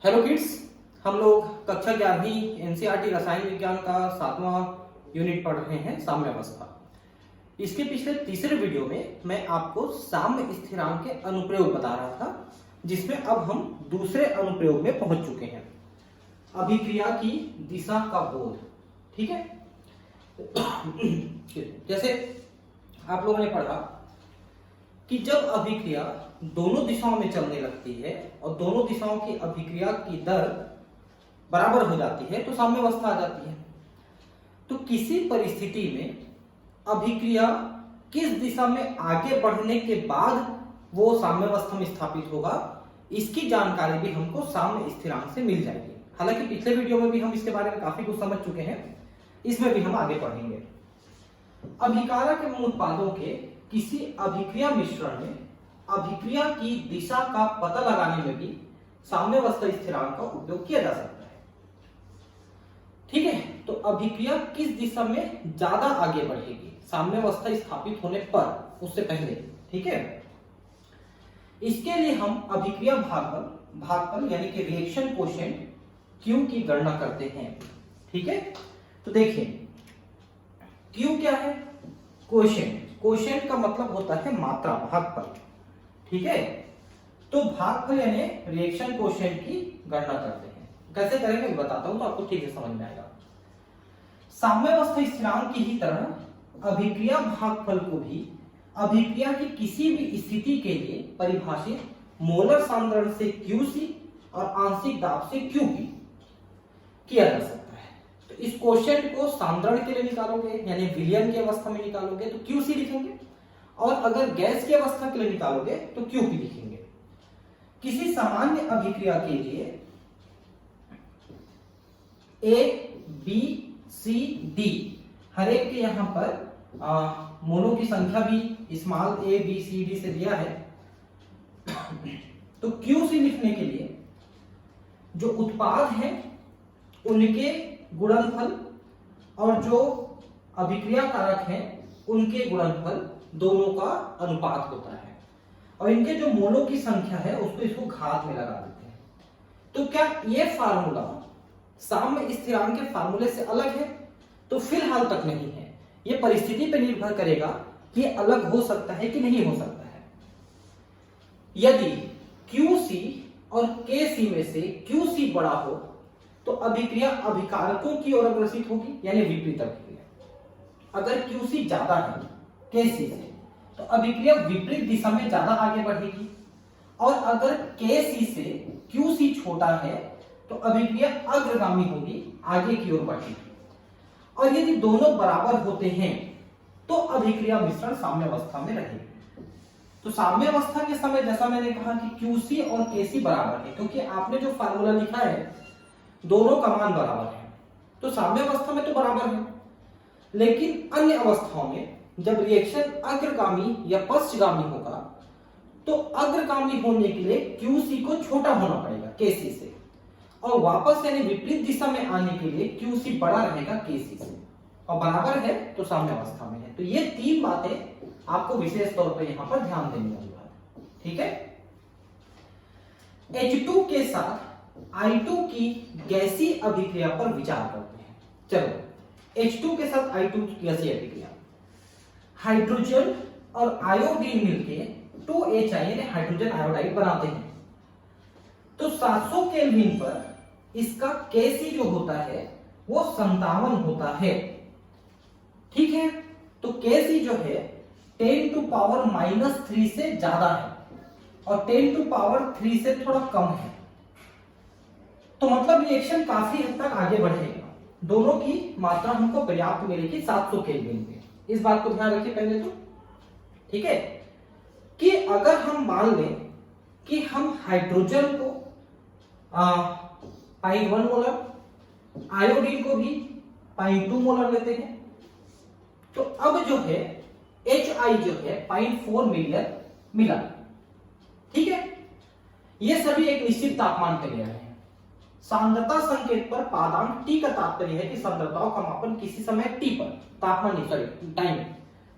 Hello kids, हम लोग कक्षा 11वीं एनसीईआरटी रसायन विज्ञान का 7वां यूनिट पढ़ रहे हैं साम्यावस्था। इसके पिछले तीसरे वीडियो में मैं आपको साम्य स्थिरांक के अनुप्रयोग बता रहा था, जिसमें अब हम दूसरे अनुप्रयोग में पहुंच चुके हैं, अभिक्रिया की दिशा का बोध। ठीक है, जैसे आप लोगों ने पढ़ा कि जब अभिक्रिया दोनों दिशाओं में चलने लगती है और दोनों दिशाओं की अभिक्रिया की दर बराबर हो जाती है तो साम्यावस्था आ जाती है। तो किसी परिस्थिति में अभिक्रिया किस दिशा में आगे बढ़ने के बाद वो साम्यावस्था में स्थापित होगा, इसकी जानकारी भी हमको साम्य स्थिरांक से मिल जाएगी। हालांकि पिछले वीडियो में भी हम इसके बारे में काफी कुछ समझ चुके हैं, इसमें भी हम आगे पढ़ेंगे। अभिकारक एवं उत्पादों के किसी अभिक्रिया मिश्रण में अभिक्रिया की दिशा का पता लगाने में भी साम्यावस्था स्थिरांक का उपयोग किया जा सकता है। ठीक है, तो अभिक्रिया किस दिशा में ज्यादा आगे बढ़ेगी साम्यावस्था स्थापित होने पर, उससे पहले। ठीक है, इसके लिए हम अभिक्रिया भागफल यानी कि रिएक्शन कोशेंट Q की गणना करते हैं। ठीक है, तो देखिए Q क्या है? कोशेंट। कोशेंट का मतलब होता है मात्रा, भागफल। ठीक है, तो भागफल यानी रिएक्शन कोशेंट की गणना करते हैं। कैसे करेंगे मैं बताता हूं तो आपको ठीक से समझ में आएगा। साम्यावस्था स्थिरांक की ही तरह अभिक्रिया भागफल को भी अभिक्रिया की किसी भी स्थिति के लिए परिभाषित मोलर सांद्रण से QC और आंशिक दाब से QP किया जा सकता है। तो इस कोशेंट को सांद्रण के लिए निकालोगे यानी विलयन की अवस्था में निकालोगे तो QC लिखेंगे, और अगर गैस की अवस्था के लिए निकालोगे तो QP लिखेंगे। किसी सामान्य अभिक्रिया के लिए A, B, C, D हर एक के यहां पर मोलों की संख्या भी small a, b, c, d से दिया है। तो QC लिखने के लिए जो उत्पाद है उनके गुणनफल और जो अभिक्रिया कारक है उनके गुणनफल दोनों का अनुपात होता है, और इनके जो मोलों की संख्या है उसको इसको घात में लगा देते हैं। तो क्या ये फार्मूला साम्य स्थिरांक के फार्मूले से अलग है? तो फिलहाल तक नहीं है। ये परिस्थिति पर निर्भर करेगा कि ये अलग हो सकता है कि नहीं हो सकता है। यदि QC और KC में से QC बड़ा हो तो अभिक्रिया अभिकारकों की ओर अग्रसित होगी यानी विपरीत अभिक्रिया। अगर QC ज्यादा है KC से तो अभिक्रिया विपरीत दिशा में ज्यादा आगे बढ़ेगी, और अगर KC से QC छोटा है तो अभिक्रिया अग्रगामी होगी, आगे की ओर बढ़ेगी। और यदि दोनों बराबर होते हैं तो अभिक्रिया मिश्रण साम्यावस्था में रहेगी। तो साम्यावस्था के समय जैसा मैंने कहा कि QC और KC बराबर है, क्योंकि आपने जो फार्मूला लिखा है दोनों का मान बराबर है, तो साम्यावस्था में तो बराबर है। लेकिन अन्य अवस्थाओं में जब रिएक्शन अग्रगामी या पश्चगामी होगा तो अग्रगामी होने के लिए QC को छोटा होना पड़ेगा KC से, और वापस यानी विपरीत दिशा में आने के लिए QC बड़ा रहेगा KC से, और बराबर है तो साम्यावस्था में है। तो ये तीन बातें आपको विशेष तौर पर यहां पर ध्यान देनी होगी। ठीक है, H2 के साथ I2 की गैसीय अभिक्रिया पर विचार करते हैं। चलो, H2 के साथ I2 की गैसीय अभिक्रिया, हाइड्रोजन और आयोडीन मिलके 2HI यानी हाइड्रोजन आयोडाइड बनाते हैं। तो 700 केल्विन पर इसका KC जो होता है वो 57 होता है। ठीक है, तो KC जो है 10⁻³ से ज्यादा है और 10⁻³ से थोड़ा कम है, तो मतलब रिएक्शन काफी हद तक आगे बढ़ेगा। दोनों की मात्रा हमको पर्याप्त मिलेगी 700 केल्विन पे। इस बात को ध्यान रखिए पहले तो। ठीक है, कि अगर हम मान लें कि हम हाइड्रोजन को 0.1 मोलर, आयोडीन को भी 0.2 मोलर लेते हैं, तो अब जो है HI जो है 0.4 मिलियन मिला। ठीक है, ये सभी एक निश्चित तापमान पर लिया है। सांद्रता संकेत पर पादांक T का तात्पर्य है कि सांद्रताओं का मापन किसी समय T पर, तापमान नहीं सॉरी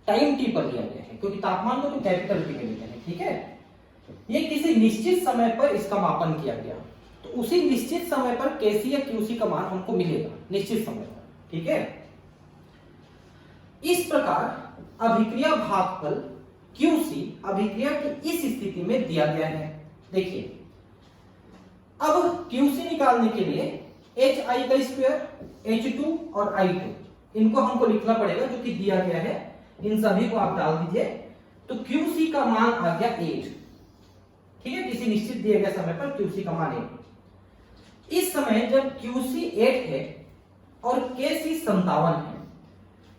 टाइम T पर लिया गया है, क्योंकि तापमान को तो कैपिटल T में लेते हैं। ठीक है, ये किसी निश्चित समय पर इसका मापन किया गया। तो उसी निश्चित समय पर केसी या क्यूसी का मान हमको मिलेगा निश्चित समय पर। ठीक है, इस प्रकार अभिक्रिया भागफल क्यूसी अभिक्रिया की इस स्थिति में दिया गया है। देखिए, अब क्यूसी निकालने के लिए एच आई का स्क्वायर, H2 और I2 इनको हमको लिखना पड़ेगा जो कि दिया गया है। इन सभी को आप डाल दीजिए, तो क्यूसी का मान आ गया 8। ठीक है, किसी निश्चित दिए गए समय पर क्यूसी का मान 8। इस समय जब क्यूसी 8 है और केसी 57 है,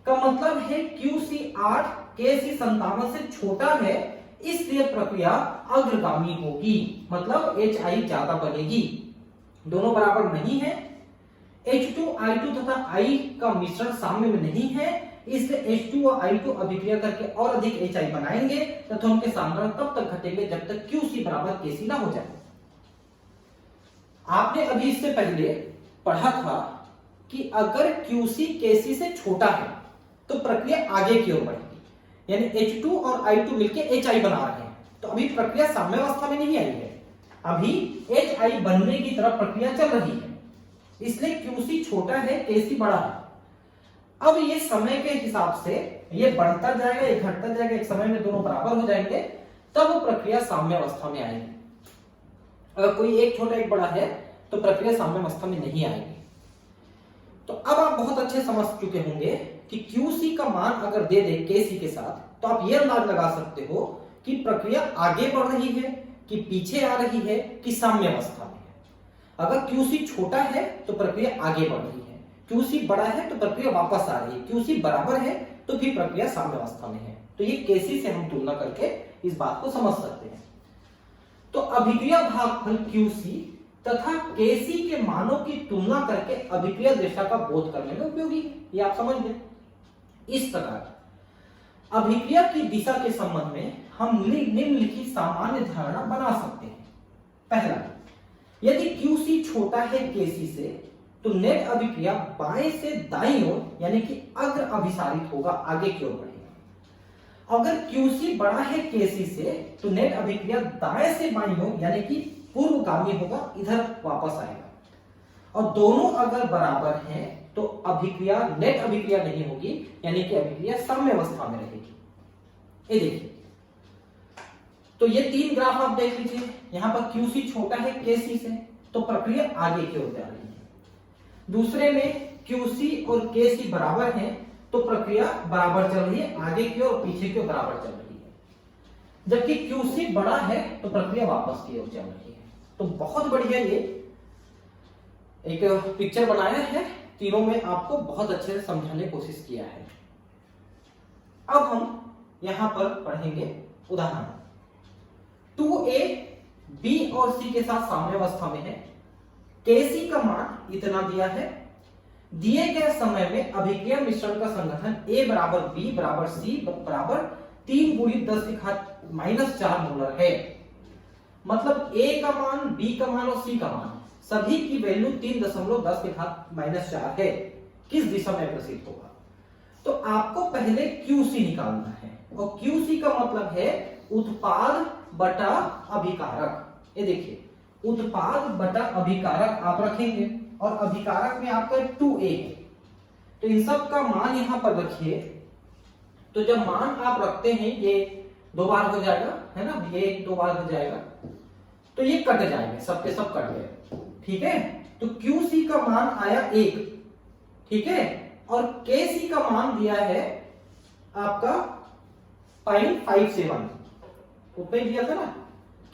का मतलब है क्यूसी 8 केसी 57 से छोटा है, इसलिए प्रक्रिया अग्रगामी होगी, मतलब एच आई ज्यादा बनेगी। दोनों बराबर नहीं है, H2 I2 तथा I का मिश्रण साम्य में नहीं है, इसलिए H2 और I2 अभिक्रिया करके और अधिक HI बनाएंगे तथा उनके सांद्रण तब तक घटेंगे जब तक QC बराबर KC ना हो जाए। आपने अभी इससे पहले पढ़ा था कि अगर QC KC से छोटा है तो प्रक्रिया आगे की ओर बढ़ेगी, यानी H2 और I2 मिलकर HI बना रहे हैं, तो अभी प्रक्रिया साम्यावस्था में नहीं आई है, अभी HI बनने की तरफ प्रक्रिया चल रही है, इसलिए QC छोटा है, KC बड़ा है। अब ये समय के हिसाब से ये बढ़ता जाएगा, ये घटता जाएगा, एक समय में दोनों बराबर हो जाएंगे, तब प्रक्रिया साम्यावस्था में आएगी। अगर कोई एक छोटा एक बड़ा है तो प्रक्रिया साम्यावस्था में नहीं आएगी। तो अब आप बहुत अच्छे समझ चुके होंगे कि QC का मान अगर दे दे KC के साथ, तो आप ये अंदाज लगा सकते हो कि प्रक्रिया आगे बढ़ रही है कि पीछे आ रही है कि साम्यावस्था में है। अगर QC छोटा है तो प्रक्रिया आगे बढ़ रही है, QC बड़ा है तो प्रक्रिया वापस आ रही है, QC बराबर है तो फिर प्रक्रिया साम्यावस्था में है। तो ये KC से हम तुलना करके इस बात को समझ सकते हैं। तो अभिक्रिया भागफल QC तथा KC के मानों की तुलना करके अभिक्रिया दिशा का बोध करने में उपयोगी है, ये आप समझ गए। इस प्रकार अभिक्रिया की दिशा के संबंध में हम निम्नलिखित सामान्य धारणा बना सकते हैं। पहला, यदि QC छोटा है KC से तो नेट अभिक्रिया बाएं से दाईं ओर यानी कि अग्र अभिसारित होगा, आगे की ओर बढ़ेगा। अगर QC बड़ा है KC से तो नेट अभिक्रिया दाएं से बाईं ओर यानी कि पूर्वगामी होगा, इधर वापस आएगा। और दोनों अगर बराबर हैं तो अभिक्रिया नेट अभिक्रिया नहीं होगी, यानी कि अभिक्रिया साम्यावस्था में रहेगी। ये देखिए, तो ये तीन ग्राफ आप देख लीजिए, यहां पर QC छोटा है KC से तो प्रक्रिया आगे की ओर जा रही है। दूसरे में QC और KC बराबर हैं तो प्रक्रिया बराबर चल रही है, आगे की ओर पीछे की ओर बराबर चल रही है। जबकि QC बड़ा है तो प्रक्रिया वापस की ओर चल रही है। तो बहुत बढ़िया, ये एक पिक्चर बनाया है, तीनों में आपको बहुत अच्छे से समझाने की कोशिश किया है। अब हम यहां पर पढ़ेंगे उदाहरण। 2A B और C के साथ साम्यावस्था में है, KC का मान इतना दिया है, दिए गए समय में अभिक्रिया मिश्रण का संगठन A बराबर B बराबर C बराबर 3 गुणित 10 की घात -4 मोलर है। मतलब A का मान, B का मान और C का मान सभी की वैल्यू 3.10 की घात -4 है। किस दिशा में अग्रसित होगा? तो आपको पहले QC निकालना है, और QC का मतलब है उत्पाद बटा अभिकारक। ये देखिए, उत्पाद बटा अभिकारक आप रखेंगे और अभिकारक में आपका 2A है, तो इन सब का मान यहां पर रखिए। तो जब मान आप रखते हैं ये 2 बार हो जाएगा, है ना, ये 2 बार हो जाएगा, तो ये कट जाएंगे, सबके सब कट गए। ठीक है, तो QC का मान आया 1, ठीक है, और KC का मान दिया है आपका 0.57, उतना ही दिया था ना,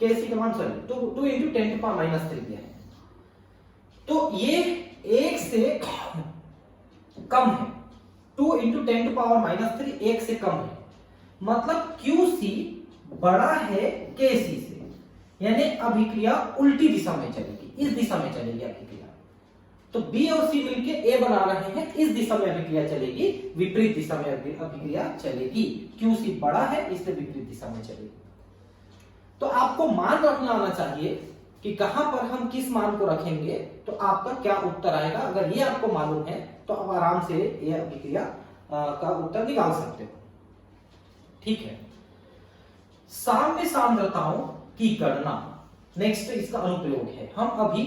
KC का मान, सॉरी, तो 2 × 10⁻³ दिया है। तो ये 1 से कम है, 2 × 10⁻³ 1 से कम है, मतलब QC बड़ा है KC से, यानी अभिक्रिया उल्टी दिशा में चलेगी, इस दिशा में चलेगी अभिक्रिया। तो B और C मिलकर A बना रहे हैं, इस दिशा में अभिक्रिया चलेगी, विपरीत दिशा में अभिक्रिया चलेगी। QC बड़ा है इसलिए विपरीत दिशा में चलेगी। तो आपको मान रखना आना चाहिए कि कहां पर हम किस मान को रखेंगे तो आपका क्या उत्तर आएगा। अगर ये आपको मालूम है तो आप आराम से ये अभिक्रिया का उत्तर निकाल सकते हो। ठीक है, साम्य सांद्रताओं की गणना नेक्स्ट इसका अनुप्रयोग है। हम अभी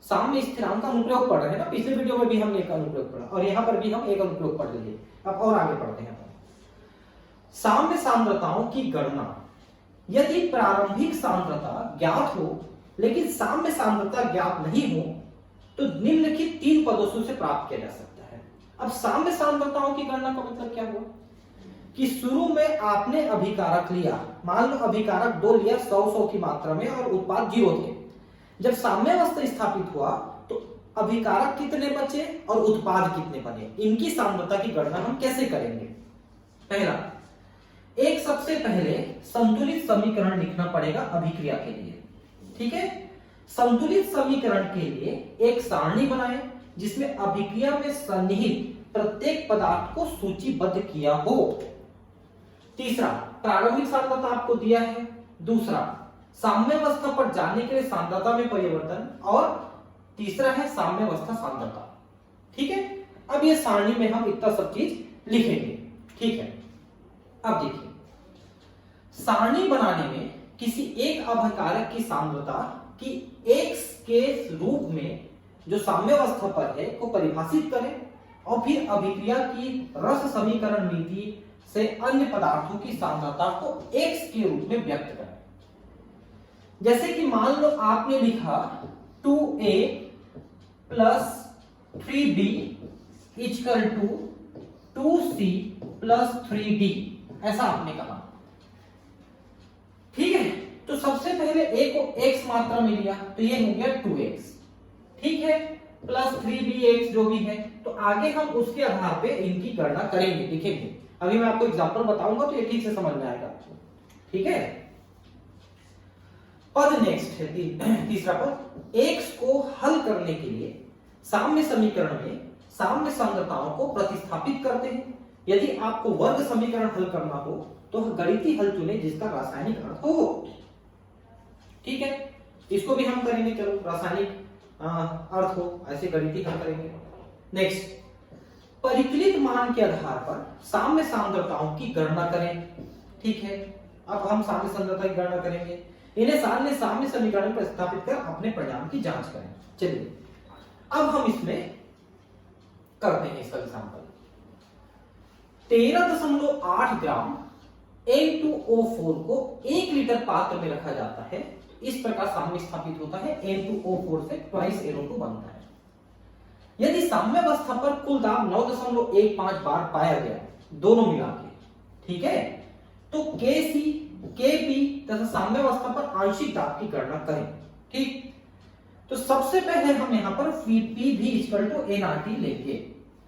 साम्य स्थिरांक का अनुप्रयोग पढ़ रहे हैं ना, पिछले वीडियो में भी हमने एक अनुप्रयोग पढ़ा और यहाँ पर भी हम एक अनुप्रयोग पढ़ लिए। अब और आगे पढ़ते हैं। साम्य सांद्रताओं की गणना, यदि प्रारंभिक सांद्रता ज्ञात हो लेकिन साम्य सांद्रता ज्ञात नहीं हो तो निम्नलिखित 3 पद्धतियों से प्राप्त किया जा सकता है। अब साम्य सांद्रताओं की गणना का मतलब क्या हुआ कि शुरू में आपने अभिकारक लिया, मान लो अभिकारक 2 लिया 100 की मात्रा में और उत्पाद 0 थे। जब साम्यावस्था स्थापित हुआ तो अभिकारक कितने बचे और उत्पाद कितने बने, इनकी सांद्रता की गणना हम कैसे करेंगे। पहला, एक सबसे पहले संतुलित समीकरण लिखना पड़ेगा अभिक्रिया के लिए। ठीक है, संतुलित समीकरण के लिए एक सारणी बनाएं जिसमें अभिक्रिया में सन्निहित प्रत्येक पदार्थ को सूचीबद्ध किया हो। तीसरा, प्रारंभिक सांद्रता आपको दिया है। दूसरा, साम्यावस्था पर जाने के लिए सांद्रता में परिवर्तन, और तीसरा है साम्यावस्था सांद्रता। ठीक है, अब ये सारणी में हम इतना सब चीज लिखेंगे। ठीक है, अब देखिए, सारणी बनाने में किसी एक अभिकारक की सांद्रता की x के रूप में जो साम्यावस्था पर है को परिभाषित करें और फिर अभिक्रिया की रस समीकरण नीति से अन्य पदार्थों की सांद्रता को x के रूप में व्यक्त करें। जैसे कि मान लो आपने लिखा 2a plus 3b equal to 2c plus 3d, ऐसा आपने कहा। ठीक है, तो सबसे पहले a को x मात्रा में लिया तो ये हो गया 2x। ठीक है, प्लस 3bx जो भी है, तो आगे हम उसके आधार पे इनकी गणना करेंगे, लिखेंगे। अभी मैं आपको एग्जांपल बताऊंगा तो ये ठीक से समझ में आएगा। ठीक है, पद नेक्स्ट है तीसरा पद, x को हल करने के लिए साम्य समीकरण में साम्य सांद्रताओं को प्रतिस्थापित करते हैं। यदि आपको वर्ग समीकरण हल करना हो तो गणितीय हल चुने जिसका रासायनिक अर्थ हो। ठीक है, इसको भी हम करेंगे, चलो रासायनिक अर्थ हो ऐसे गणितीय हल करेंगे। नेक्स्ट, परिकलित मान के आधार पर साम्य सांद्रताओं की गणना करें। ठीक है, अब हम साम्य सांद्रता की गणना करेंगे, इन्हें साम्य समीकरण में प्रतिस्थापित कर अपने परिणाम की जांच करें। चलिए, अब हम इसमें करते हैं इसका एग्जांपल। 13.8 ग्राम N2O4 को 1 लीटर पात्र में रखा जाता है। इस प्रकार साम्य स्थापित होता है, N2O4 से ट्वाइस NO2 बनता है। यदि साम्यावस्था पर कुल दाब 9.15 बार पाया गया दोनों मिला के, ठीक है, तो Kc, Kp तथा साम्यावस्था पर आंशिक दाब की गणना करें। ठीक, तो सबसे पहले हम यहां पर Pv इक्वल टू nRT लेंगे,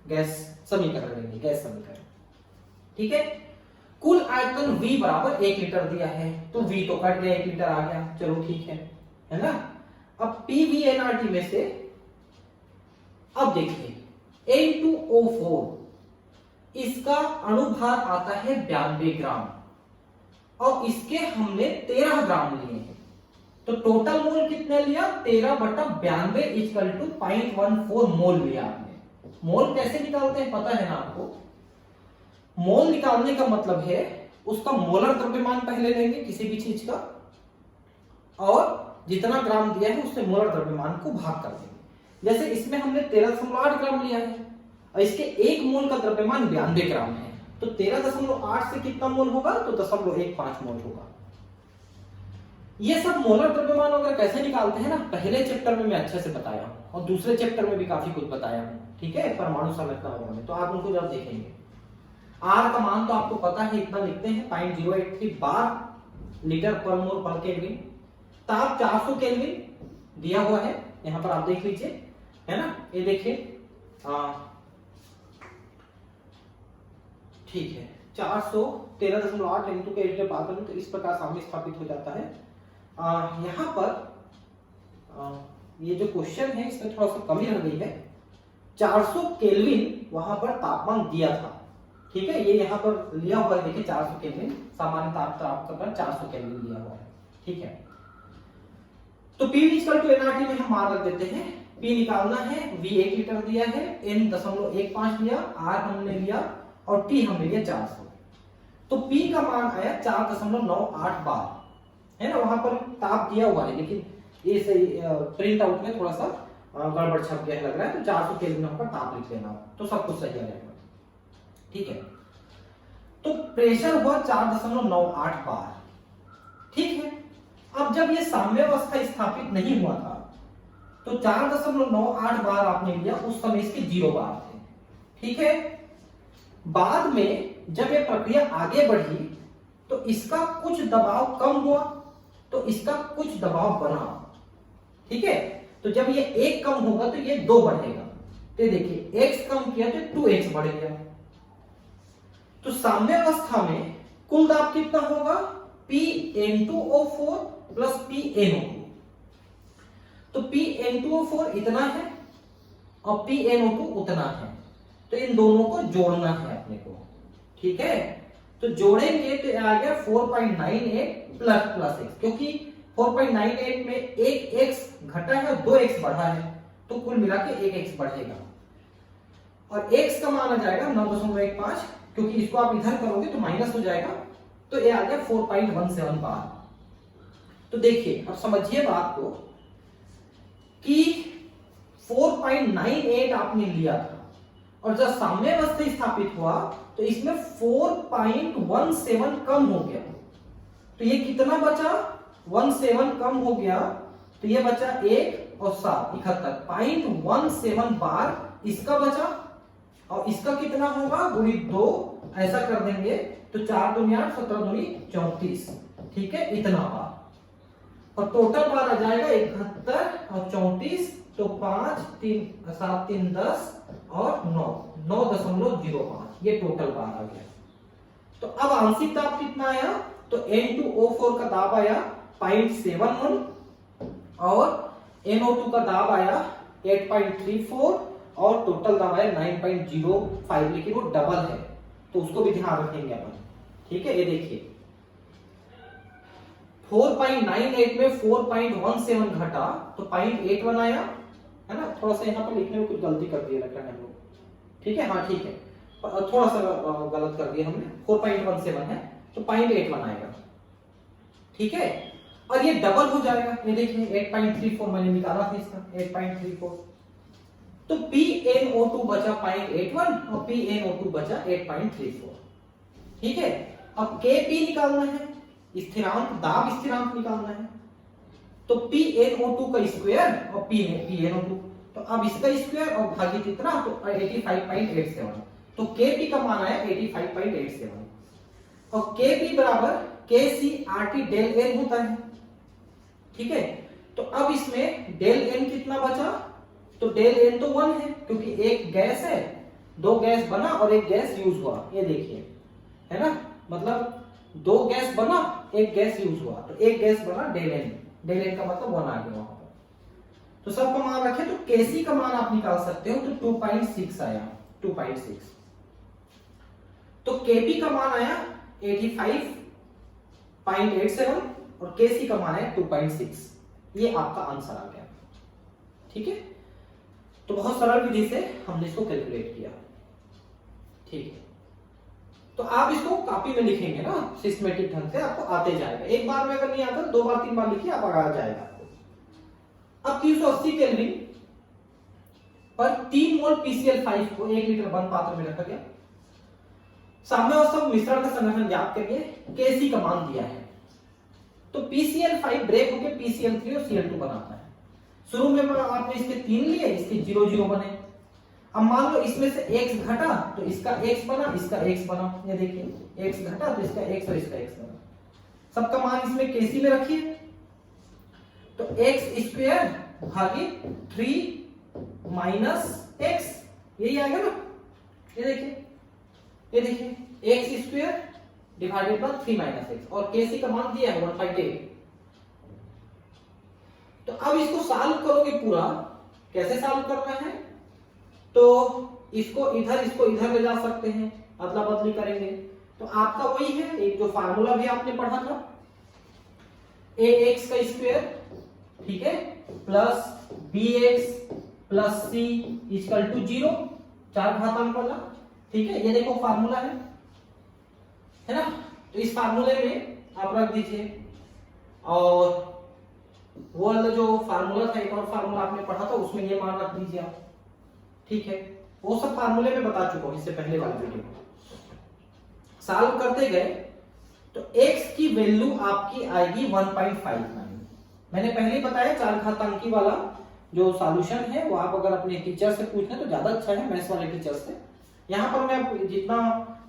गैस समीकरण लेंगे, गैस समीकरण। ठीक है, कुल आयतन V बराबर 1 लीटर दिया है तो V तो कट गया, 1 लीटर आ गया, चलो ठीक है ना। अब PV nRT में से अब देखिए N2O4 इसका अणुभार आता है 92 ग्राम और इसके हमने 13 ग्राम लिए हैं, तो टोटल मोल कितने लिया, 13/92 इक्वल टू 0.14 मोल लिया आपने। मोल कैसे निकालते हैं पता है ना आपको। मोल निकालने का मतलब है उसका मोलर द्रव्यमान पहले लेंगे किसी भी चीज का और जितना ग्राम दिया है उससे मोलर द्रव्यमान को भाग कर देंगे। जैसे इसमें हमने 13.8 ग्राम लिया है और इसके 1 मोल का द्रव्यमान 92 ग्राम है, तो 13.8 से कितना मोल होगा, तो 0.15 मोल होगा। ये सब मोलर द्रव्यमान वगैरह कैसे निकालते हैं ना, पहले चैप्टर में मैं अच्छे से बताया हूं और दूसरे चैप्टर में भी काफी कुछ बताया हूं। ठीक है, परमाणु संरचना में, तो आप उनको जब देखेंगे। R का मान तो आपको पता है, इतना लिखते हैं 0.083 बार लीटर पर मोल पर केल्विन। ताप 400 केल्विन दिया हुआ है, यहां पर आप देख लीजिए, है ना, ये देखिए। ठीक है, 413.8 इंटू के लीटर पात्र में, तो इस प्रकार साम्य स्थापित हो जाता है। यहां पर ये जो क्वेश्चन है इसमें थोड़ा सा कमी रह गई है, 400 केल्विन वहां पर तापमान दिया था। ठीक है, ये यहाँ पर लिया हुआ है, देखिए 400 केल्विन, सामान्य ताप पर 400 केल्विन लिया हुआ है। ठीक है, तो P इक्वल टू nRT में हम मान रख देते हैं। P निकालना है, V 1 लीटर दिया है, N 0.15 लिया, R हमने लिया और T हमने लिया 400, तो P का मान आया 4.98 बार, है ना। वहां पर ताप दिया हुआ है लेकिन इस प्रिंट आउट में थोड़ा सा गड़बड़ छप गया लग रहा है, तो 400 केल्विन पर ताप लिख लेना, तो सब कुछ सही आ जाएगा। ठीक है, तो प्रेशर हुआ 4.98 बार। ठीक है, अब जब ये साम्यावस्था स्थापित नहीं हुआ था तो 4.98 बार आपने लिया, उस समय इसके 0 बार थे। ठीक है, बाद में जब ये प्रक्रिया आगे बढ़ी तो इसका कुछ दबाव कम हुआ तो इसका कुछ दबाव बढ़ा। ठीक है, तो जब ये 1 कम होगा तो ये 2 बढ़ेगा, तो देखिए x कम किया तो 2x बढ़ गया। तो साम्यावस्था में कुल दाब कितना होगा, P(N2O4) प्लस PnO2। तो PnO2 इतना है और PnO2 उतना है, तो इन दोनों को जोड़ना है अपने को। ठीक है, तो जोड़ेंगे तो आ गया 4.98 प्लस प्लस x, क्योंकि 4.98 में एक x घटा है और 2x बढ़ा है, तो कुल मिला के 1x बढ़ेगा और x का मान आ जाएगा 9.15, क्योंकि इसको आप इधर करोगे तो माइनस हो जाएगा, तो ये आ गया 4.17 बार। तो देखिए अब समझिए बात को कि 4.98 आपने लिया था और जब साम्यावस्था स्थापित हुआ तो इसमें 4.17 कम हो गया, तो ये कितना बचा, 17 कम हो गया, तो ये बचा 1 और 7 71 0.17 बार इसका बचा, और इसका कितना होगा गुणित 2, ऐसा कर देंगे तो 4 दूनी 8, 17 दूनी 34। ठीक है, इतना बार, और टोटल बार आ जाएगा 71 और 34, तो 5 3 7 3 10 और 9.05, ये टोटल बार आ गया। तो अब आंशिक दाब कितना आया, तो N2O4 का दाब आया 0.71 और NO2 का दाब आया 8.34 और टोटल दाब आया 9.05, लेकिन वो डबल है तो उसको भी ध्यान रखेंगे अपन। ठीक है, ये देखिए 4.98 में 4.17 घटा तो 0.81 आया, है ना। थोड़ा सा यहाँ पर लिखने में कुछ गलती कर दी लग रहा है हम लोग। ठीक है, हाँ ठीक है, थोड़ा सा गलत कर दिया हमने, 4.17 है तो 0.81 आएगा। ठीक है, और ये डबल हो जाएगा, ये देखिए 8.34 मैंने निकाला था इसका, 8.34, तो PnO2 बचा 0.81 और PnO2 बचा 8.34। ठीक है, अब Kp निकालना है, स्थिरांक, दाब स्थिरांक निकालना है, तो PnO2 का स्क्वायर और PnO2, तो अब इसका स्क्वायर और भागित इतना, तो 85.87, तो Kp का मान आया 85.87 और Kp बराबर KCRT डेल N होता है। ठीक है, तो अब इसमें डेल N कितना बचा, तो डेल N तो 1 है, क्योंकि एक गैस है, 2 गैस बना और एक गैस यूज हुआ, ये देखिए, है ना, मतलब 2 गैस बना, एक गैस यूज हुआ, तो एक गैस बना डेल N, डेल N का मतलब 1 आ गया वहां पर। तो सबका मान रखे तो Kc का मान आप निकाल सकते हो, तो 2.6 आया, 2.6, तो Kp का मान आया 85.87 और Kc का मान है 2.6, ये आपका आंसर आ गया। ठीक है, तो बहुत सरल विधि से हमने इसको कैलकुलेट किया। ठीक है, तो आप इसको कॉपी में लिखेंगे ना सिस्टमेटिक ढंग से, आपको आते जाएगा, एक बार में अगर नहीं आता 2 बार 3 बार लिखिए, आप आ जाएगा आपको। अब 380 केल्विन पर 3 मोल PCl5 को 1 लीटर बंद पात्र में रखा गया। साम्यावस्था मिश्रण का संगठन ज्ञात करिए, Kc का मान दिया है, तो PCl5 ब्रेक होकर PCl3 और Cl2 बनाता है। शुरू में आपने इसके 3 लिए, इसके 0 0 बने, अब मान लो इसमें से x घटा तो इसका x बना, इसका x बना, ये देखिए x घटा तो इसका x और इसका x बना, सबका मान इसमें Kc में रखिए, तो x स्क्वायर भागित 3 माइनस x, यही आएगा ना, ये देखिए x square divided by 3 minus x, और Kc का मान दिया है 1.8। तो अब इसको सॉल्व करोगे पूरा, कैसे सॉल्व करना है, तो इसको इधर ले जा सकते हैं, अदला बदली करेंगे, तो आपका वही है एक जो फार्मूला भी आपने पढ़ा था, ax का स्क्वायर, ठीक है, plus bx plus c equal to 0, 4 घातांक वाला। ठीक है, ये देखो फार्मूला है ना, तो इस फार्मूले में आप रख दीजिए, और वो वाला जो फार्मूला था, एक और फार्मूला आपने पढ़ा था, उसमें ये मान रख दीजिए आप। ठीक है, वो सब फार्मूले में बता चुका हूं इससे पहले वाले वीडियो में। सॉल्व करते गए तो x की वैल्यू आपकी आएगी 1.59। मैंने पहले ही बताया चार घातांकी वाला जो सॉल्यूशन है वो आप अगर अपने टीचर से पूछें तो ज्यादा अच्छा है, मैथ्स वाले टीचर से। यहाँ पर मैं जितना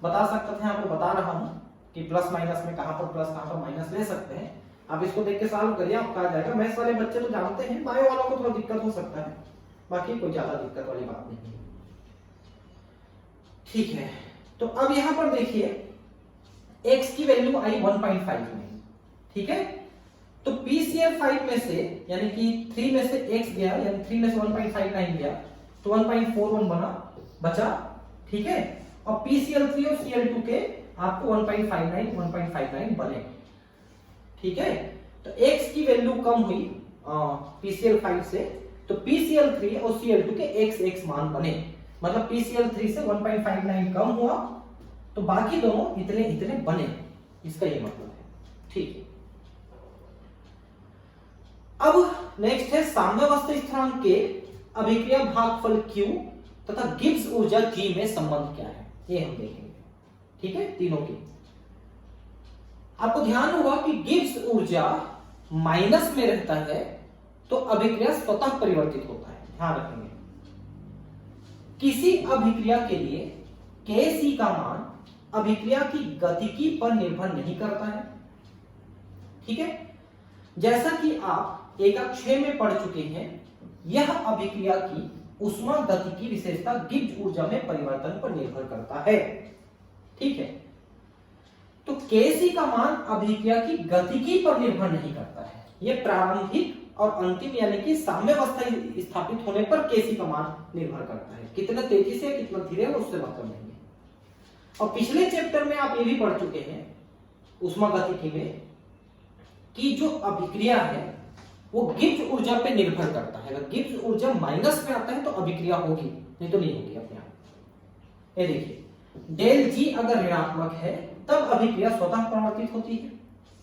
बता सकता था यहाँ पर बता रहा हूँ कि प्लस माइनस में कहां पर प्लस कहां पर माइनस ले सकते हैं। आप इसको देख के सॉल्व करिए, आपका आ जाएगा। मैथ्स वाले बच्चे तो जानते हैं, बायो वालों को थोड़ा दिक्कत हो सकता है, बाकी कोई ज्यादा दिक्कत वाली बात नहीं है। ठीक है, तो अब यहां पर देखिए x की वैल्यू आई 1.5 में। ठीक है, तो PCL 5 में से यानी कि 3 में से x गया, यानी 3 में से 1.59 गया तो 1.41 बचा। ठीक है, और PCL 3 और CL2 के आपको 1.59 बने। ठीक है, तो x की वैल्यू कम हुई PCL 5 से, तो PCL 3 और CL2 के x मान बने। मतलब PCL 3 से 1.59 कम हुआ तो बाकी दोनों इतने इतने बने, इसका ये मतलब है। ठीक है, अब नेक्स्ट है साम्यावस्था स्थिरांक के अभिक्रिया भागफल Q तथा गिब्स ऊर्जा G में संबंध क्या है, ये हम देखेंगे। ठीक है, तीनों की आपको ध्यान होगा कि गिब्स ऊर्जा माइनस में रहता है तो अभिक्रिया स्वतः परिवर्तित होता है। ध्यान रखेंगे, किसी अभिक्रिया के लिए Kc का मान अभिक्रिया की गतिकी पर निर्भर नहीं करता है। ठीक है, जैसा कि आप एकक 6 में पढ़ चुके हैं, यह अभिक्रिया की ऊष्मा गतिकी विशेषता गिब्स ऊर्जा में परिवर्तन पर निर्भर करता है। ठीक है, तो Kc का मान अभिक्रिया की गतिकी पर निर्भर नहीं करता है। यह प्रारंभिक और अंतिम यानी कि साम्यावस्था स्थापित होने पर Kc का मान निर्भर करता है। कितना तेजी से कितना धीरे है उससे मतलब नहीं है। और पिछले चैप्टर में आप ये भी पढ़ चुके हैं ऊष्मा गतिकी में कि जो अभिक्रिया है वो गिब्स ऊर्जा पे निर्भर करता है। अगर गिब्स ऊर्जा माइनस में आता है तो अभिक्रिया होगी, नहीं तो नहीं होगी अपने आप। ये देखिए, डेल जी अगर ऋणात्मक है तब अभिक्रिया स्वतः परिवर्तित होती है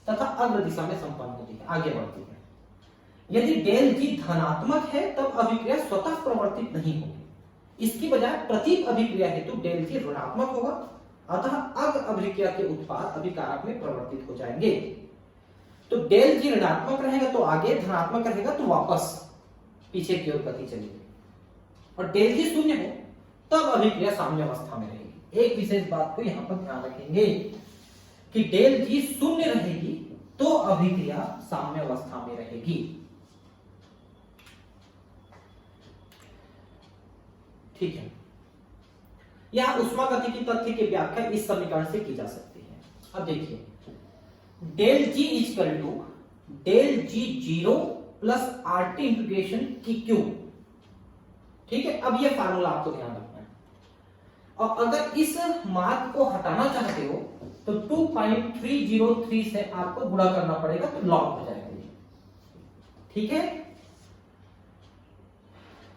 तथा अग्र दिशा में संपन्न होती है, आगे बढ़ती है। यदि डेल जी धनात्मक है तब अभिक्रिया स्वतः परिवर्तित नहीं होगी। इसकी बजाय प्रतीक अभिक्रिया हेतु डेल जी ऋणात्मक होगा, अतः अग्र अभिक्रिया के उत्पाद अभिकारक में परिवर्तित हो जाएंगे। तो डेल जी ऋणात्मक रहेगा तो आगे, धनात्मक रहेगा तो वापस पीछे की ओर गति चलेगी। और डेल जी शून्य हो तब अभिक्रिया साम्यावस्था में रहेगी। एक विशेष बात को यहां पर ध्यान रखेंगे कि डेल जी शून्य रहेगी तो अभिक्रिया साम्यावस्था में रहेगी। ठीक है, यह ऊष्मागतिकी तथ्य की व्याख्या इस समीकरण से की जा सकती है। अब देखिए, del G equal to del G zero plus RT integration की Q। ठीक है, अब यह फार्मूला आपको ध्यान रखना है। और अगर इस मार्क को हटाना चाहते हो तो 2.303 से आपको गुणा करना पड़ेगा तो लॉग हो जाएगा। ठीक है,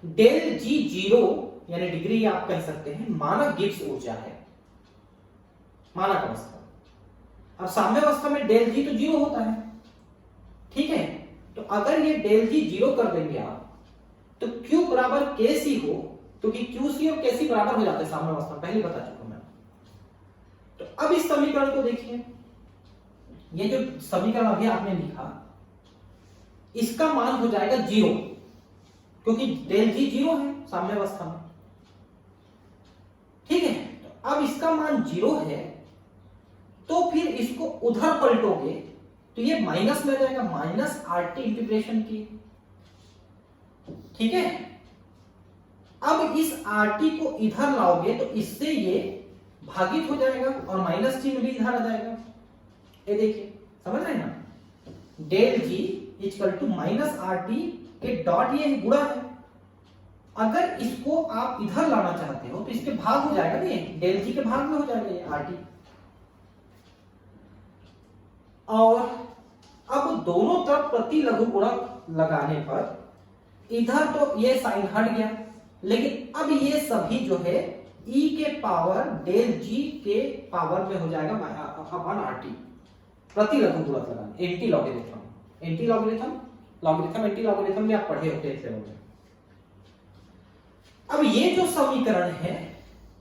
डेल जी जीरो यानी डिग्री आप कह सकते हैं मानक गिब्स ऊर्जा है, मानक अवस्था। अब साम्यावस्था में डेल जी तो जीरो होता है। ठीक है, तो अगर ये डेल जी जीरो कर देंगे आप तो Q बराबर KC हो, क्योंकि QC और KC बराबर हो जाते हैं साम्यावस्था, पहले बता चुका मैं। तो अब इस समीकरण को देखिए, ये जो समीकरण अभी आपने लिखा इसका मान हो जाएगा जीरो, क्योंकि डेल जी जीरो है साम्यावस्था में। ठीक है, तो अब इसका मान जीरो है तो फिर इसको उधर पलटोगे तो ये माइनस में जाएगा, माइनस RT इंटीग्रेशन की। ठीक है, अब इस RT को इधर लाओगे तो इससे ये भागित हो जाएगा और माइनस चिन्ह भी इधर आ जाएगा। ये देखिए, समझ रहे हैं ना, del G equal to minus RT के डॉट ये गुणा है। अगर इसको आप इधर लाना चाहते हो तो इसके भाग हो जाएगा, नहीं डेल जी के भाग में हो जाएगा ये RT। और अब दोनों तरफ प्रति लघु गुणक लगाने पर इधर तो ये साइन हट गया, लेकिन अब ये सभी जो है e के पावर डेल g के पावर में हो जाएगा अपन RT प्रति लघु गुणक लगाने, anti logarithm logarithm anti logarithm भी आप पढ़े होते हैं। अब ये जो समीकरण है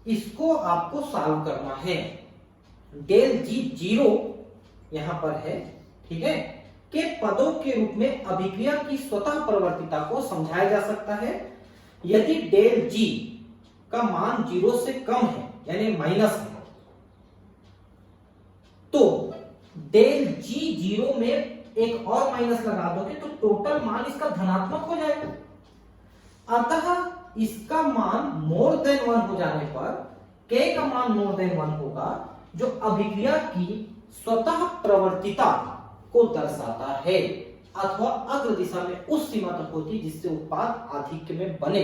इसको आपको सॉल्व करना है। डेल जी जीरो यहां पर है, ठीक है, के पदों के रूप में अभिक्रिया की स्वतः प्रवर्तिता को समझाया जा सकता है यदि डेल जी का मान जीरो से कम है यानी माइनस है, तो डेल जी जीरो में एक और माइनस लगा दोगे तो टोटल मान इसका धनात्मक हो जाएगा। अतः इसका मान मोर देन 1 हो जाने पर k का मान मोर देन 1 होगा, जो अभिक्रिया की स्वतः प्रवर्तिता को दर्शाता है अथवा अग्र दिशा में उस सीमा तक होती जिससे उत्पाद आधिक्य में बने।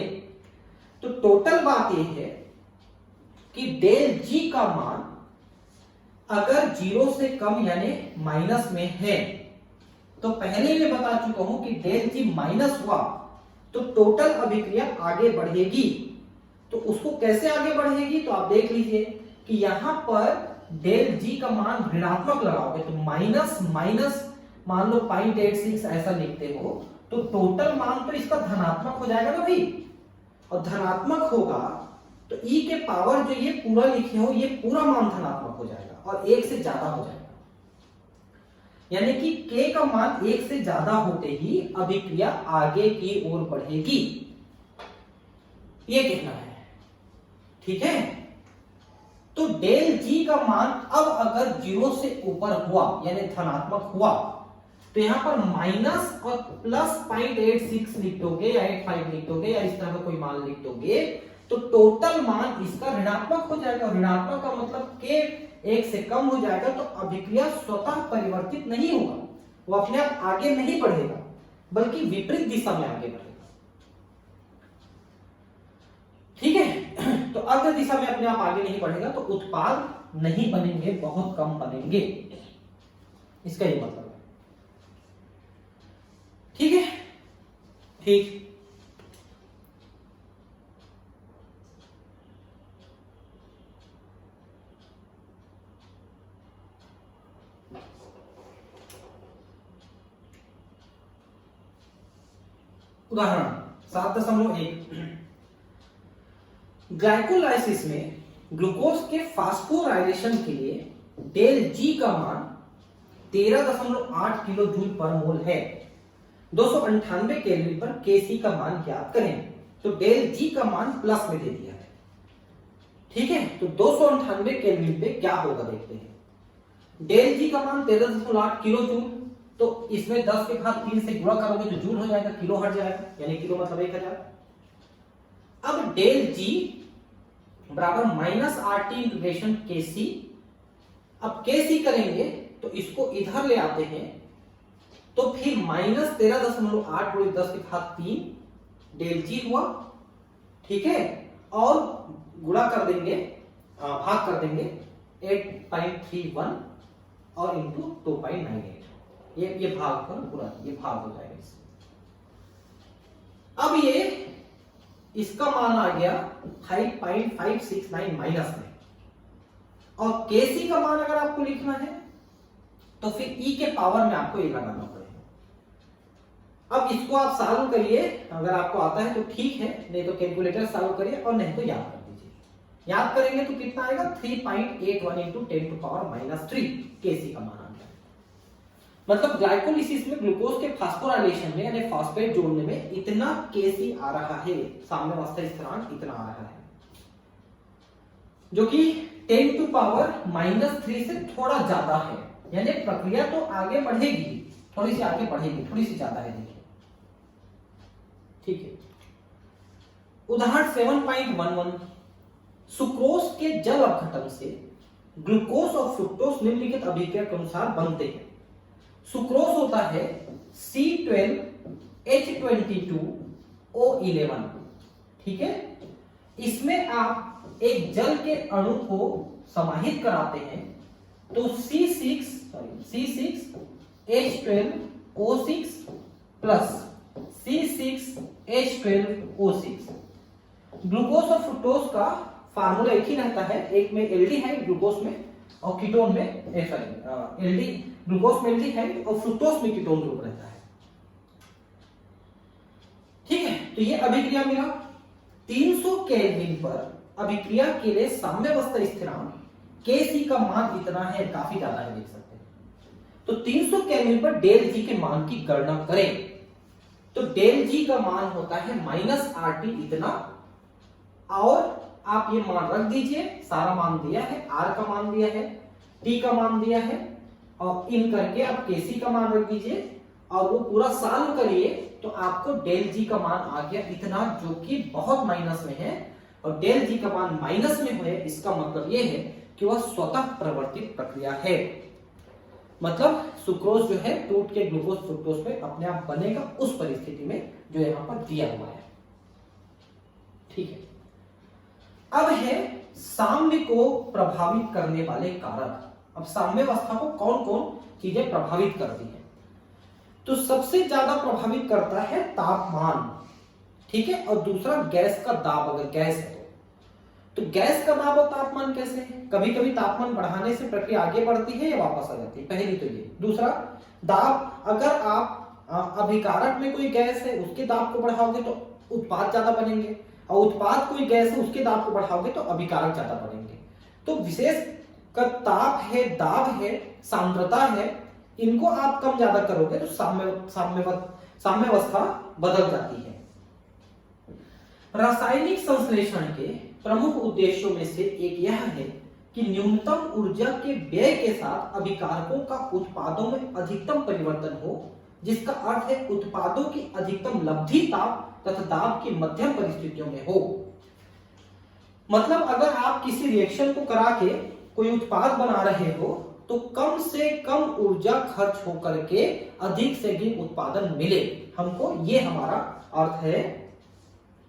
तो टोटल बात यह है कि डेल जी का मान अगर जीरो से कम यानी माइनस में है, तो पहले मैं बता चुका हूं कि डेल जी माइनस हुआ तो टोटल अभिक्रिया आगे बढ़ेगी। तो उसको कैसे आगे बढ़ेगी, तो आप देख लीजिए कि यहां पर डेल जी का मान ऋणात्मक लगाओगे तो माइनस माइनस मान लो 0.86 ऐसा लिखते हो, तो टोटल मान तो इसका धनात्मक हो जाएगा ना भाई, और धनात्मक होगा तो e के पावर जो ये पूरा लिखे हो ये पूरा मान धनात्मक हो जाएगा और 1 से ज्यादा हो जाएगा, यानी कि k का मान 1 से ज्यादा होते ही अभिक्रिया आगे की ओर बढ़ेगी, ये कहना है, ठीक है। तो डेल जी का मान अब अगर जीरो से ऊपर हुआ यानी धनात्मक हुआ तो यहां पर माइनस और प्लस 0.86 लिख दोगे या 85 लिख दोगे या इस तरह का कोई मान लिख दोगे तो टोटल मान इसका ऋणात्मक हो जाएगा। ऋणात्मक का मतलब के 1 से कम हो जाएगा, तो अभिक्रिया स्वतः परिवर्तित नहीं होगा, वो अपने आप आगे नहीं बढ़ेगा बल्कि विपरीत दिशा में आगे बढ़ेगा, ठीक है। तो अग्र दिशा में अपने आप आगे नहीं बढ़ेगा तो उत्पाद नहीं बनेंगे, बहुत कम बनेंगे, इसका ये मतलब है, ठीक है। ठीक, उदाहरण 7.1 ग्लाइकोलाइसिस में ग्लूकोज के फास्फोराइलेशन के लिए डेल जी का मान 13.8 किलो जूल पर मोल है। 298 केल्विन पर केसी का मान ज्ञात करें। तो डेल जी का मान प्लस में दे दिया है, ठीक है। तो 298 केल्विन पे क्या होगा देखते हैं। डेल जी का मान 13.8 किलो जूल, तो इसमें 10 के घात 3 से गुणा करोगे तो जूल हो जाएगा, किलो हट जाएगा, यानी किलो मतलब 1000। अब डेल जी बराबर माइनस RT इंटीग्रेशन केसी। अब केसी करेंगे तो इसको इधर ले आते हैं तो फिर माइनस 13.8 गुणे 10 के घात 3 डेल जी हुआ, ठीक है, और गुणा कर देंगे, भाग कर देंगे 8.31 और इंटू 2.98, ये भाग कर गुणा, ये भाग हो जाएगा इससे। अब ये इसका मान आ गया 5.569 माइनस में, और केसी का मान अगर आपको लिखना है तो फिर ई के पावर में आपको ये लगाना पड़ेगा। अब इसको आप सॉल्व करिए, अगर आपको आता है तो ठीक है, नहीं तो कैलकुलेटर सॉल्व करिए और नहीं तो याद कर दीजिए। याद करेंगे तो कितना आएगा 3.81 इंटू 10 टू पावर -3 केसी का मान आ गया। मतलब ग्लाइकोलिसिस में ग्लूकोज के फास्फोराइलेशन में यानी फॉस्फेट जोड़ने में इतना केसी आ रहा है, साम्यावस्था स्थिरांक इतना आ रहा है, जो कि 10 टू पावर -3 से थोड़ा ज्यादा है, यानी प्रक्रिया तो आगे बढ़ेगी, थोड़ी सी आगे बढ़ेगी, थोड़ी सी ज्यादा है, देखिए, ठीक है। उदाहरण 7.11 सुक्रोज के जल अपघटन से ग्लूकोज और फ्रुक्टोज निम्नलिखित अभिक्रिया के अनुसार बनते हैं। सुक्रोज होता है C12H22O11, ठीक है। इसमें आप एक जल के अणु को समाहित कराते हैं तो C6H12O6 प्लस C6H12O6। ग्लूकोज और फ्रुक्टोज का फार्मूला एक ही रहता है, एक में एल्डिहाइड ग्लूकोज में और कीटोन में ग्लूकोज में एल्डिहाइड और फ्रुक्टोज में कीटोन ग्रुप रहता है। तो ये अभिक्रिया मिला। 300 केल्विन पर अभिक्रिया के लिए साम्यावस्था स्थिरांक Kc का मान इतना है, काफी ज्यादा है, देख सकते हैं। तो 300 केल्विन पर डेल जी के मान की गणना करें तो डेल जी का मान होता है -RT इतना, और आप ये मान रख दीजिए, सारा मान दिया है, R का मान दिया है, T का मान दिया है, और इन करके आप Kc का मान रख दीजिए और वो पूरा सॉल्व करिए तो आपको डेल जी का मान आ गया इतना, जो कि बहुत माइनस में है। और डेल जी का मान माइनस में है, इसका मतलब ये है कि वह स्वतः प्रवर्तित प्रक्रिया है। मतलब सुक्रोज जो है टूट के ग्लूकोज फ्रुक्टोज पे अपने आप बनेगा उस परिस्थिति में जो यहां पर दिया हुआ है। ठीक है, अब है साम्य को प्रभावित करने वाले कारक। अब साम्यावस्था को कौन कौन चीजें प्रभावित करती है? तो सबसे ज्यादा प्रभावित करता है तापमान, ठीक है, और दूसरा गैस का दाब, अगर गैस है तो गैस का दाब और तापमान कैसे है? कभी कभी तापमान बढ़ाने से प्रक्रिया आगे बढ़ती है या वापस आ जाती है, पहली तो ये। दूसरा दाब, अगर आप अभिकारक में कोई गैस है उसके दाब को बढ़ाओगे तो उत्पाद ज्यादा बनेंगे, और उत्पाद कोई गैस है उसके दाब को बढ़ाओगे तो अभिकारक ज्यादा बनेंगे। तो विशेष का ताप है, दाब है, सांद्रता है, इनको आप कम ज्यादा करोगे तो साम्यावस्था बदल जाती है। रासायनिक संश्लेषण के प्रमुख उद्देश्यों में से एक यह है कि न्यूनतम ऊर्जा के व्यय के साथ अभिकारकों का उत्पादों में अधिकतम परिवर्तन हो, जिसका अर्थ है उत्पादों की अधिकतम लब्धि ताप तथा दाब की मध्यम परिस्थितियों में हो। मतलब अगर आप किसी रिएक्शन को करा के कोई उत्पाद बना रहे हो तो कम से कम ऊर्जा खर्च होकर के अधिक से अधिक उत्पादन मिले हमको, ये हमारा अर्थ है।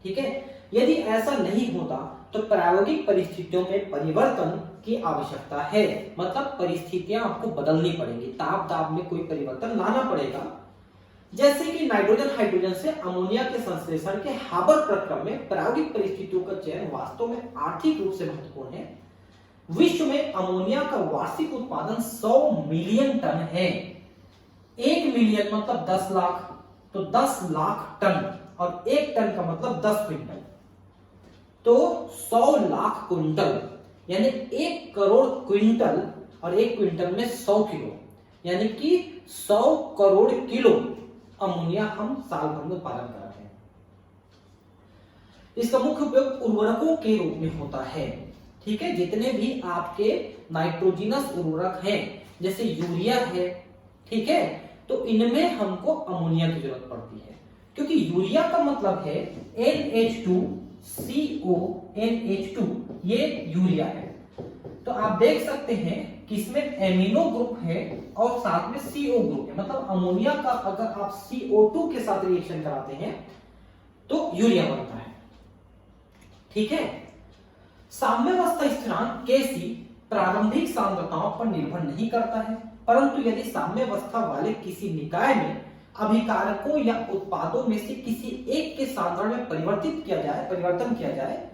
ठीक है, यदि ऐसा नहीं होता तो प्रायोगिक परिस्थितियों में परिवर्तन की आवश्यकता है। मतलब परिस्थितियां आपको बदलनी पड़ेगी, ताप दाब में कोई परिवर्तन लाना पड़ेगा। जैसे कि नाइट्रोजन हाइड्रोजन से अमोनिया के संश्लेषण के हाबर प्रक्रम में प्रायोगिक परिस्थितियों का चयन वास्तव में आर्थिक रूप से महत्वपूर्ण है। विश्व में अमोनिया का वार्षिक उत्पादन 100 मिलियन टन है। 1 मिलियन मतलब 10 लाख, तो 10 लाख टन, और 1 टन का मतलब 10 क्विंटल, तो 100 लाख क्विंटल यानी 1 करोड़ क्विंटल, और 1 क्विंटल में 100 किलो, यानी कि 100 करोड़ किलो अमोनिया हम साल भर में उत्पादन करते हैं। इसका मुख्य उपयोग उर्वरकों के रूप में होता है। ठीक है, जितने भी आपके नाइट्रोजिनस उर्वरक हैं जैसे यूरिया है, ठीक है, तो इनमें हमको अमोनिया की जरूरत पड़ती है, क्योंकि यूरिया का मतलब है NH2CONH2, ये यूरिया है। तो आप देख सकते हैं कि इसमें एमिनो ग्रुप है और साथ में CO ग्रुप है। मतलब अमोनिया का अगर आप CO2 के साथ रिएक्शन कराते हैं तो यूरिया बनता है। ठीक है, साम्यावस्था स्थिरांक Kc प्रारंभिक सांद्रताओं पर निर्भर नहीं करता है, परंतु यदि साम्यावस्था वाले किसी निकाय में अभिकारकों या उत्पादों में से किसी एक के सांद्रण में परिवर्तन किया जाए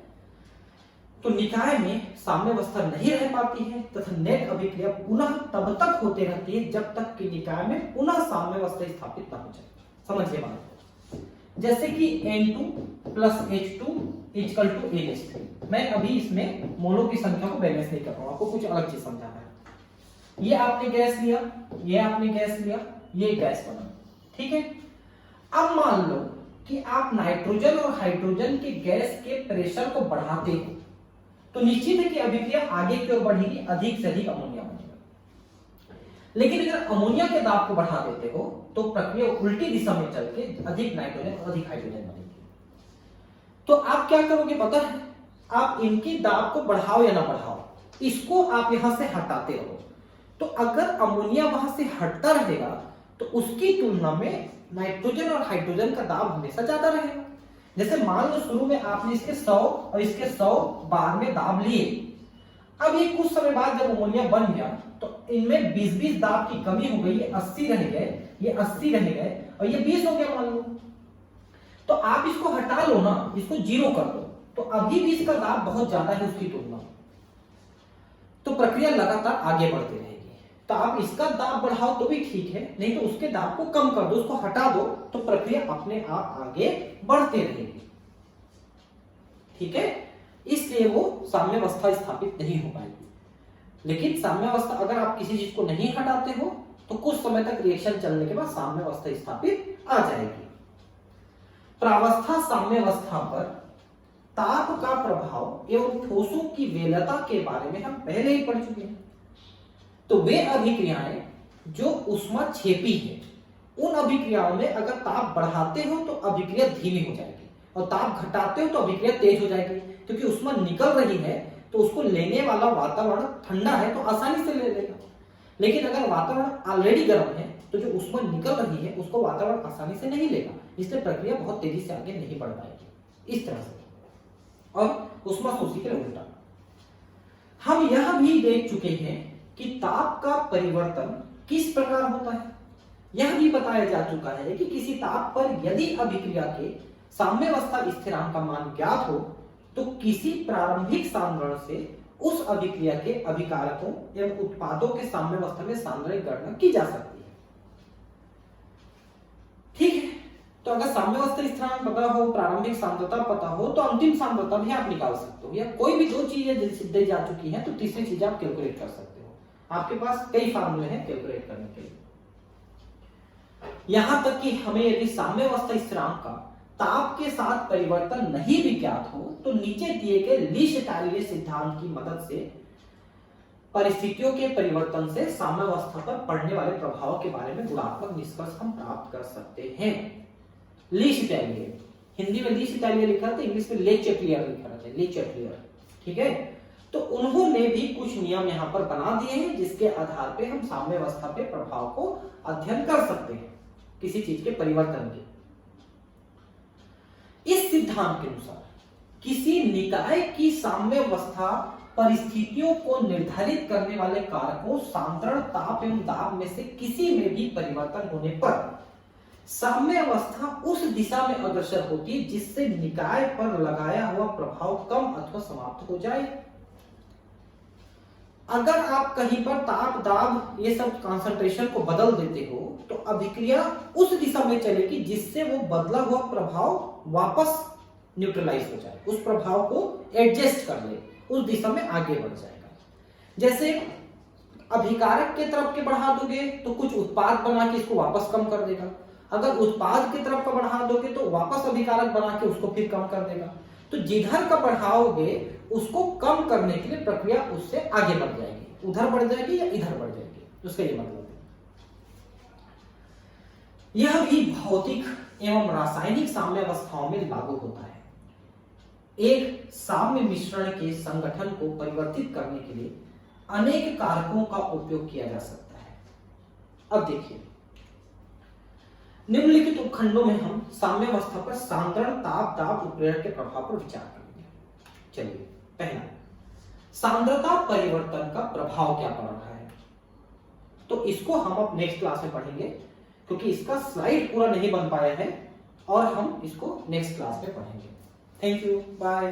तो निकाय में साम्यावस्था नहीं रह पाती है तथा नेट अभिक्रिया पुनः तब तक होते रहती है जब तक कि निकाय में पुनः साम्यावस्था स्थापित न हो जाए। समझिए बात, जैसे कि N2 plus H2 equal to NH3। मैं अभी इसमें मोलो की संख्या को बैलेंस नहीं कर रहा हूं, आपको कुछ अलग चीज समझाना है। ये आपने गैस लिया, ये आपने गैस लिया, ये गैस बना, ठीक है। अब मान लो कि आप नाइट्रोजन और हाइड्रोजन के गैस के प्रेशर को बढ़ाते हो तो निश्चित है कि अभिक्रिया आगे की ओर बढ़ेगी, अधिक से अधिक अमोनिया बनेगा। लेकिन अगर अमोनिया के दाब को बढ़ा देते हो तो प्रक्रिया उल्टी दिशा में चल के अधिक नाइट्रोजन और अधिक हाइड्रोजन बनेगी। तो आप क्या करोगे पता है, आप इनकी दाब को बढ़ाओ या ना बढ़ाओ, इसको आप यहां से हटाते रहो। तो अगर अमोनिया वहां से हटता रहेगा तो उसकी तुलना में नाइट्रोजन और हाइड्रोजन का दाब हमेशा ज्यादा रहेगा। जैसे मान लो शुरू में आपने इसके 100 और इसके 100 बार में दाब लिए, अब ये कुछ समय बाद जब अमोनिया बन गया तो इनमें 20-20 दाब की कमी हो गई, ये 80 रह गए, ये 80 रह गए और ये 20 हो गया मान लो। तो आप इसको हटा लो ना, इसको 0 कर दो, तो अभी भी इसका दाब बहुत ज्यादा है उसकी तुलना में, तो प्रक्रिया लगातार आगे बढ़ती रहेगी। तो आप इसका दाब बढ़ाओ तो भी ठीक है, नहीं तो उसके दाब को कम कर दो, उसको हटा दो, तो प्रक्रिया अपने आप आगे बढ़ते रहेगी। ठीक है, इसलिए वो साम्यावस्था स्थापित नहीं हो पाएगी। लेकिन साम्यावस्था अगर आप किसी चीज को नहीं हटाते हो तो कुछ समय तक रिएक्शन चलने के बाद साम्यावस्था स्थापित आ जाएगी। प्रावस्था साम्यावस्था पर ताप का प्रभाव एवं ठोसों की वेलता के बारे में हम पहले ही पढ़ चुके हैं। तो वे अभिक्रियाएं जो ऊष्माक्षेपी है, उन अभिक्रियाओं में अगर ताप बढ़ाते हो तो अभिक्रिया धीमी हो जाएगी, और ताप घटाते हो तो अभिक्रिया तेज हो जाएगी, क्योंकि ऊष्मा निकल रही है तो उसको लेने वाला वातावरण ठंडा है तो आसानी से ले लेगा। लेकिन अगर वातावरण ऑलरेडी गर्म है तो जो ऊष्मा निकल रही है उसको वातावरण आसानी से नहीं लेगा, इसलिए प्रक्रिया बहुत तेजी से आगे नहीं बढ़ पाएगी इस तरह से। और ऊष्मा शोषी के उल्टा हम यह भी देख चुके हैं कि ताप का परिवर्तन किस प्रकार होता है। यह भी बताया जा चुका है कि किसी ताप पर यदि अभिक्रिया के साम्यावस्था स्थिरांक का मान ज्ञात हो तो किसी प्रारंभिक सांद्रण से उस अभिक्रिया के अभिकारकों एवं उत्पादों के साम्यावस्था में सांद्रण गणना की जा सकती है। ठीक है, तो अगर साम्यावस्था स्थिरांक पता हो, प्रारंभिक सांद्रता पता हो, तो अंतिम सांद्रता भी आप निकाल सकते हो, या कोई भी दो चीजें दी जा चुकी हैं तो तीसरी चीज आप कैलकुलेट कर सकते हो। आपके पास कई फार्मूले हैं कैलकुलेट करने के लिए। यहां तक कि हमें यदि साम्यावस्था स्थिरांक का ताप के साथ परिवर्तन नहीं भी ज्ञात हो तो नीचे दिए गए ली शटालिए सिद्धांत की मदद से परिस्थितियों के परिवर्तन से साम्यावस्था पर पड़ने वाले प्रभाव के बारे में गुणात्मक निष्कर्ष हम प्राप्त कर सकते हैं। ली शटालिए, हिंदी में ली शटालिए लिखा था, इंग्लिश में ले चैटलियर लिखा था, ले चैटलियर। ठीक है, तो उन्होंने भी कुछ नियम यहां पर बना दिए हैं जिसके आधार पे हम साम्यावस्था पे प्रभाव को अध्ययन कर सकते हैं किसी चीज के परिवर्तन के। इस सिद्धांत के अनुसार किसी निकाय की साम्यावस्था परिस्थितियों को निर्धारित करने वाले कारकों सांद्रण, ताप एवं दाब में से किसी में भी परिवर्तन होने पर साम्यावस्था उस दिशा में अग्रसर होती है जिससे निकाय पर लगाया हुआ प्रभाव कम अथवा समाप्त हो जाए। अगर आप कहीं पर ताप, दाब ये सब कंसंट्रेशन को बदल देते हो तो अभिक्रिया उस दिशा में चलेगी जिससे वो बदला हुआ प्रभाव वापस न्यूट्रलाइज हो जाए, उस प्रभाव को एडजस्ट कर ले, उस दिशा में आगे बढ़ जाएगा। जैसे अभिकारक के तरफ के बढ़ा दोगे तो कुछ उत्पाद बना के इसको वापस कम कर देगा, अगर उत्पाद की तरफ का बढ़ा दोगे तो वापस अभिकारक बना के उसको फिर कम कर देगा। तो जिधर का बढ़ाओगे उसको कम करने के लिए प्रक्रिया उससे आगे बढ़ जाएगी, उधर बढ़ जाएगी या इधर बढ़ जाएगी, उसका ये मतलब है। यह भी भौतिक एवं रासायनिक साम्यावस्थाओं में लागू होता है। एक साम्य मिश्रण के संगठन को परिवर्तित करने के लिए अनेक कारकों का उपयोग किया जा सकता है। अब देखिए, निम्नलिखित उपखंडों में हम साम्यावस्था पर सांद्रण, ताप, दाब, उत्प्रेरक के प्रभाव पर विचार करेंगे। चलिए, पहला, सांद्रता परिवर्तन का प्रभाव क्या पड़ रहा है, तो इसको हम अब नेक्स्ट क्लास में पढ़ेंगे क्योंकि इसका स्लाइड पूरा नहीं बन पाया है और हम इसको नेक्स्ट क्लास में पढ़ेंगे। Thank you, bye.